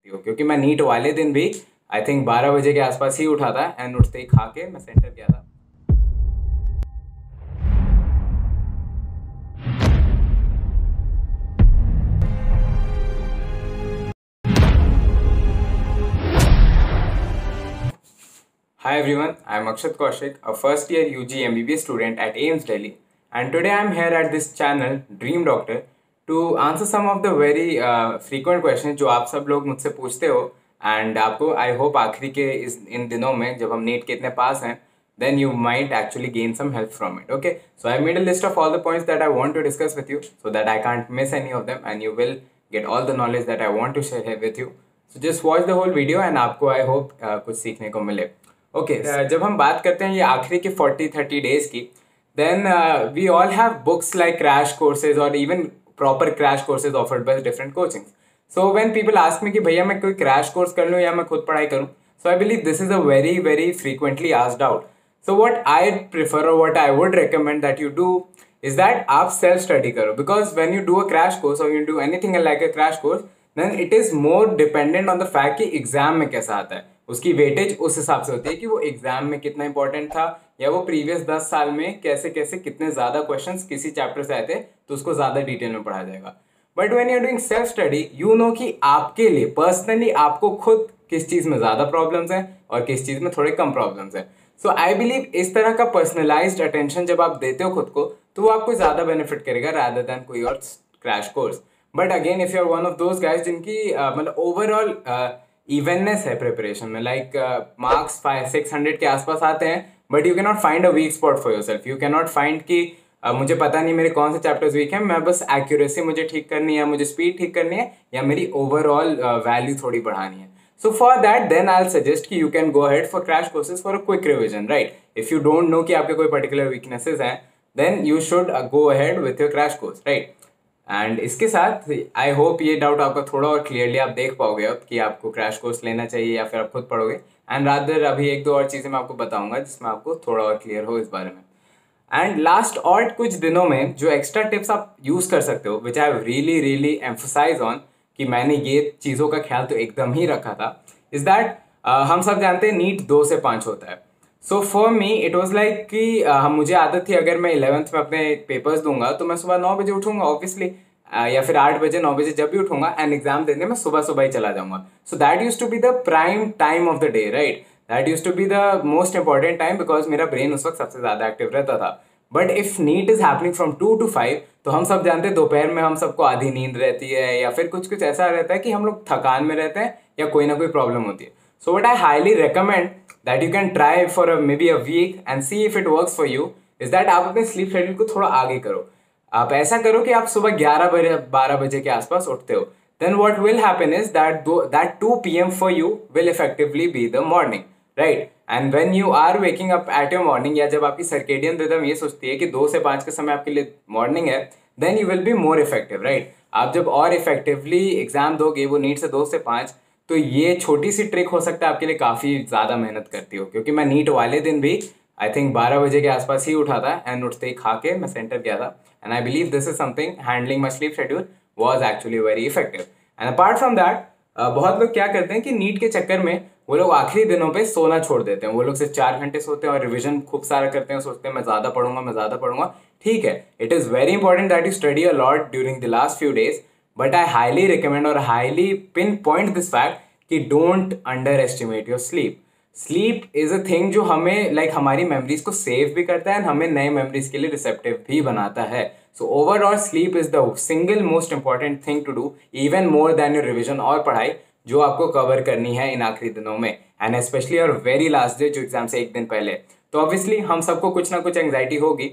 हो, क्योंकि मैं नीट वाले दिन भी आई थिंक 12 बजे के आसपास ही उठा था एंड उठते ही खा के मैं सेंटर गया था। Hi everyone, I am Akshat Kaushik, a first year UG MBBS student at AIIMS Delhi, and today I am here at this channel Dream Doctor to answer some of the very frequent questions जो आप सब लोग मुझसे पूछते हो and आपको I hope आखिरी के इन दिनों में जब हम नीट के इतने पास हैं then you might actually gain some help from it. Okay, so I made a list of all the points that I want to discuss with you so that I can't miss any of them and you will get all the knowledge that I want to share here with you. So just watch the whole video and आपको I hope कुछ सीखने को मिले. Okay जब हम बात करते हैं ये आखिरी के 40-30 डेज की then we all have books like crash courses और even proper crash courses offered by different coaching. So when people ask me कि भैया मैं कोई क्रैश कोर्स कर लूँ या मैं खुद पढ़ाई करूँ, so I believe this is a very very frequently asked out. So what I prefer और what I would recommend that you do is that आप सेल्फ स्टडी करो, because when you do a crash course और you do anything like a crash course then it is more dependent on the fact कि exam में कैसा आता है. उसकी weightage उस हिसाब से होती है कि वो एग्जाम में कितना इंपॉर्टेंट था या वो प्रीवियस 10 साल में कैसे कैसे कितने ज़्यादा क्वेश्चंस किसी चैप्टर से आए थे तो उसको ज़्यादा डिटेल में पढ़ाया जाएगा. But when you are doing self study you know कि आपके लिए पर्सनली आपको खुद किस चीज़ में ज़्यादा प्रॉब्लम्स हैं और किस चीज़ में थोड़े कम प्रॉब्लम्स हैं. सो आई बिलीव इस तरह का पर्सनलाइज्ड अटेंशन जब आप देते हो खुद को तो वो आपको ज़्यादा बेनिफिट करेगा रादर देन कोई और crash course. But again if you are one of those guys जिनकी मतलब ओवरऑल इवननेस है प्रिपरेशन में, लाइक मार्क्स 500-600 के आसपास आते हैं but you can not find a weak spot for yourself. You can not find कि मुझे पता नहीं मेरे कौन से चैप्टर्स वीक हैं, मैं बस एक्यूरेसी मुझे ठीक करनी है, मुझे स्पीड ठीक करनी है या मेरी ओवरऑल वैल्यू थोड़ी बढ़ानी है. So for that then I will suggest कि you can go ahead for crash courses for a quick revision, right. If you don't know कि आपके कोई पर्टिकुलर वीकनेसेस हैं then you should go ahead with your crash course, right. And इसके साथ I hope ये doubt आपका थोड़ा और क्लियरली आप देख पाओगे अब कि आपको क्रैश कोर्स लेना चाहिए या फिर आप खुद पढ़ोगे. एंड रादर अभी एक दो और चीज़ें मैं आपको बताऊंगा जिसमें आपको थोड़ा और क्लियर हो इस बारे में. एंड लास्ट और कुछ दिनों में जो एक्स्ट्रा टिप्स आप यूज़ कर सकते हो which I have really really emphasise on कि मैंने ये चीज़ों का ख्याल तो एकदम ही रखा था, इज दैट हम सब जानते हैं नीट 2 से 5 होता है. So for me it was like कि मुझे आदत थी अगर मैं 11th में अपने पेपर्स दूंगा तो मैं सुबह 9 बजे उठूंगा ऑब्वियसली, या फिर 8 बजे 9 बजे जब भी उठूंगा एंड एग्जाम देने में सुबह सुबह ही चला जाऊंगा. So that use to be the prime time of the day, right. That use to be the most important time because मेरा ब्रेन उस वक्त सबसे ज़्यादा एक्टिव रहता था. But if NEET is happening from 2 to 5 तो हम सब जानते हैं दोपहर में हम सबको आधी नींद रहती है या फिर कुछ कुछ ऐसा रहता है कि हम लोग थकान में रहते हैं या कोई ना कोई प्रॉब्लम होती है. So what I highly recommend that you can try for may be a week and see if it works for you is that आप अपने स्लीप शेड्यूल को थोड़ा आगे करो. आप ऐसा करो कि आप सुबह 11 बजे 12 बजे के आसपास उठते हो. Then what will happen is that 2 PM for you will effectively be the morning, right. And when you are waking up at your morning या जब आपकी सर्केडियन रिदम ये सोचती है कि 2 से 5 का समय आपके लिए मॉर्निंग है then you will be more effective, right. आप जब और इफेक्टिवली एग्जाम दोगे वो नीट से 2 से 5 तो ये छोटी सी ट्रिक हो सकता है आपके लिए काफ़ी ज़्यादा मेहनत करती हो, क्योंकि मैं नीट वाले दिन भी आई थिंक 12 बजे के आसपास ही उठा था एंड उठते ही खा के मैं सेंटर गया था. And I believe this is something handling my sleep schedule was actually very effective. And apart from that बहुत लोग क्या करते हैं कि नीट के चक्कर में वो लोग आखिरी दिनों पे सोना छोड़ देते हैं. वो लोग सिर्फ 4 घंटे सोते हैं और रिविजन खूब सारा करते हैं, सोचते हैं मैं ज़्यादा पढ़ूंगा मैं ज़्यादा पढ़ूंगा. ठीक है, it is very important that you study a lot during the last few days, but I highly recommend और highly pinpoint this fact कि don't underestimate your sleep. Sleep is a thing जो हमें हमारी memories को save भी करता है and हमें नए मेमोरीज के लिए रिसेप्टिव भी बनाता है. So overall sleep is the single most important thing to do even more than your revision और पढ़ाई जो आपको कवर करनी है इन आखिरी दिनों में एंड स्पेशली और वेरी लास्ट डे जो एग्जाम से एक दिन पहले. तो ऑब्वियसली हम सबको कुछ ना कुछ एंग्जाइटी होगी.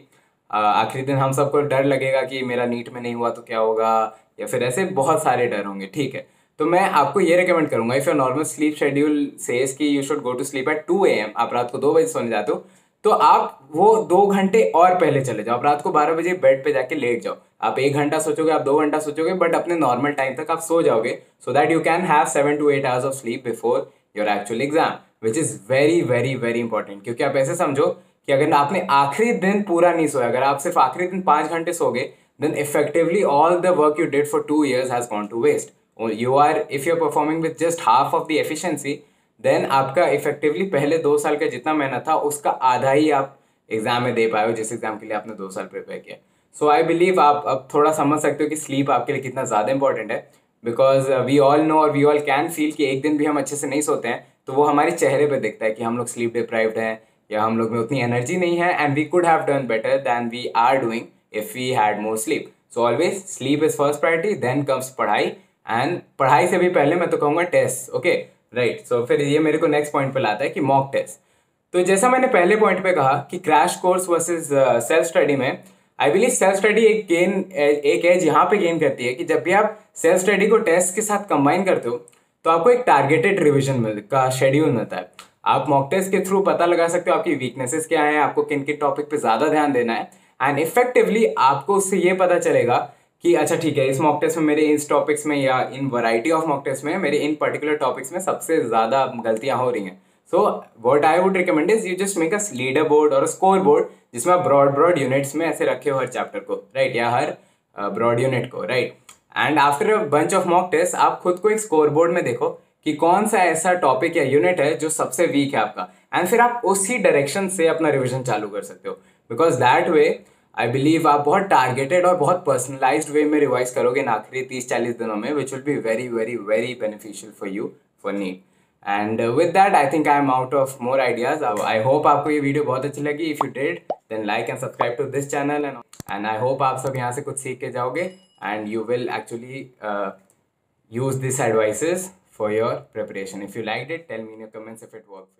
आखिरी दिन हम सबको डर लगेगा कि मेरा नीट में नहीं हुआ तो क्या होगा, या फिर ऐसे बहुत सारे डर होंगे. ठीक है, तो मैं आपको ये रिकमेंड करूंगा if your normal sleep schedule says कि you should go to sleep at 2 AM, आप रात को 2 बजे सोने जाते हो तो आप वो 2 घंटे और पहले चले जाओ. आप रात को 12 बजे बेड पे जाके लेट जाओ. आप 1 घंटा सोचोगे, आप 2 घंटा सोचोगे, बट अपने नॉर्मल टाइम तक आप सो जाओगे so that you can have 7 to 8 hours of sleep before your actual exam, which is very very very important. क्योंकि आप ऐसे समझो कि अगर आपने आखिरी दिन पूरा नहीं सोया, अगर आप सिर्फ आखिरी दिन 5 घंटे सोगे then effectively all the work you did for 2 years has gone to waste. You are if you are performing with just half of the efficiency, then आपका इफेक्टिवली पहले 2 साल का जितना मेहनत था उसका आधा ही आप एग्जाम में दे पाए हो, जिस एग्जाम के लिए आपने 2 साल प्रिपेयर किया। सो आई बिलीव आप अब थोड़ा समझ सकते हो कि स्लीप आपके लिए कितना ज़्यादा इंपॉर्टेंट है, बिकॉज वी ऑल नो और वी ऑल कैन फील कि एक दिन भी हम अच्छे से नहीं सोते हैं तो वो हमारे चेहरे पे दिखता है कि हम लोग स्लीप डिप्राइव्ड हैं या हम लोग में उतनी एनर्जी नहीं है, and we could have done better than we are doing if we had more sleep. So always sleep is first priority, then comes पढ़ाई, एंड पढ़ाई से भी पहले मैं तो कहूँगा टेस्ट। ओके राइट, सो फिर ये मेरे को नेक्स्ट पॉइंट पे लाता है कि मॉक टेस्ट। तो जैसा मैंने पहले पॉइंट पे कहा कि crash course versus self study में, आई बिलीव सेल्फ स्टडी एक एज यहाँ पे गेन करती है कि जब भी आप सेल्फ स्टडी को टेस्ट के साथ कंबाइन करते हो तो आपको एक टारगेटेड रिविजन का शेड्यूल मिलता है। आप मॉक टेस्ट के थ्रू पता लगा सकते हो आपकी वीकनेसेस क्या है, आपको किन किन टॉपिक पे ज़्यादा ध्यान देना है, एंड इफेक्टिवली आपको उससे ये पता चलेगा कि अच्छा ठीक है, इस मॉक टेस्ट में मेरे इस टॉपिक्स में या इन वैरायटी ऑफ मॉक टेस्ट में मेरे इन पर्टिकुलर टॉपिक्स में सबसे ज़्यादा गलतियाँ हो रही हैं। सो what I would recommend is you just make a leader board और स्कोर बोर्ड जिसमें आप ब्रॉड यूनिट्स में ऐसे रखे हो हर चैप्टर को, राइट, या हर ब्रॉड यूनिट को, right. And after a bunch of mock test आप खुद को एक स्कोर बोर्ड में देखो कि कौन सा ऐसा टॉपिक या यूनिट है जो सबसे वीक है आपका, एंड फिर आप उसी डायरेक्शन से अपना रिविजन चालू कर सकते हो, because that way I believe आप बहुत टारगेटेड और बहुत पर्सनलाइज्ड वे में रिवाइज करोगे इन आखिरी 30-40 दिनों में, which will be very very very beneficial for you for NEET. And with that I think I am out of more ideas. I hope आपको ये वीडियो बहुत अच्छी लगी। If you did then like and subscribe to this channel, and I hope आप सब यहाँ से कुछ सीख के जाओगे and you will actually use these advices for your preparation. If you liked it, tell me in your comments if it worked for you.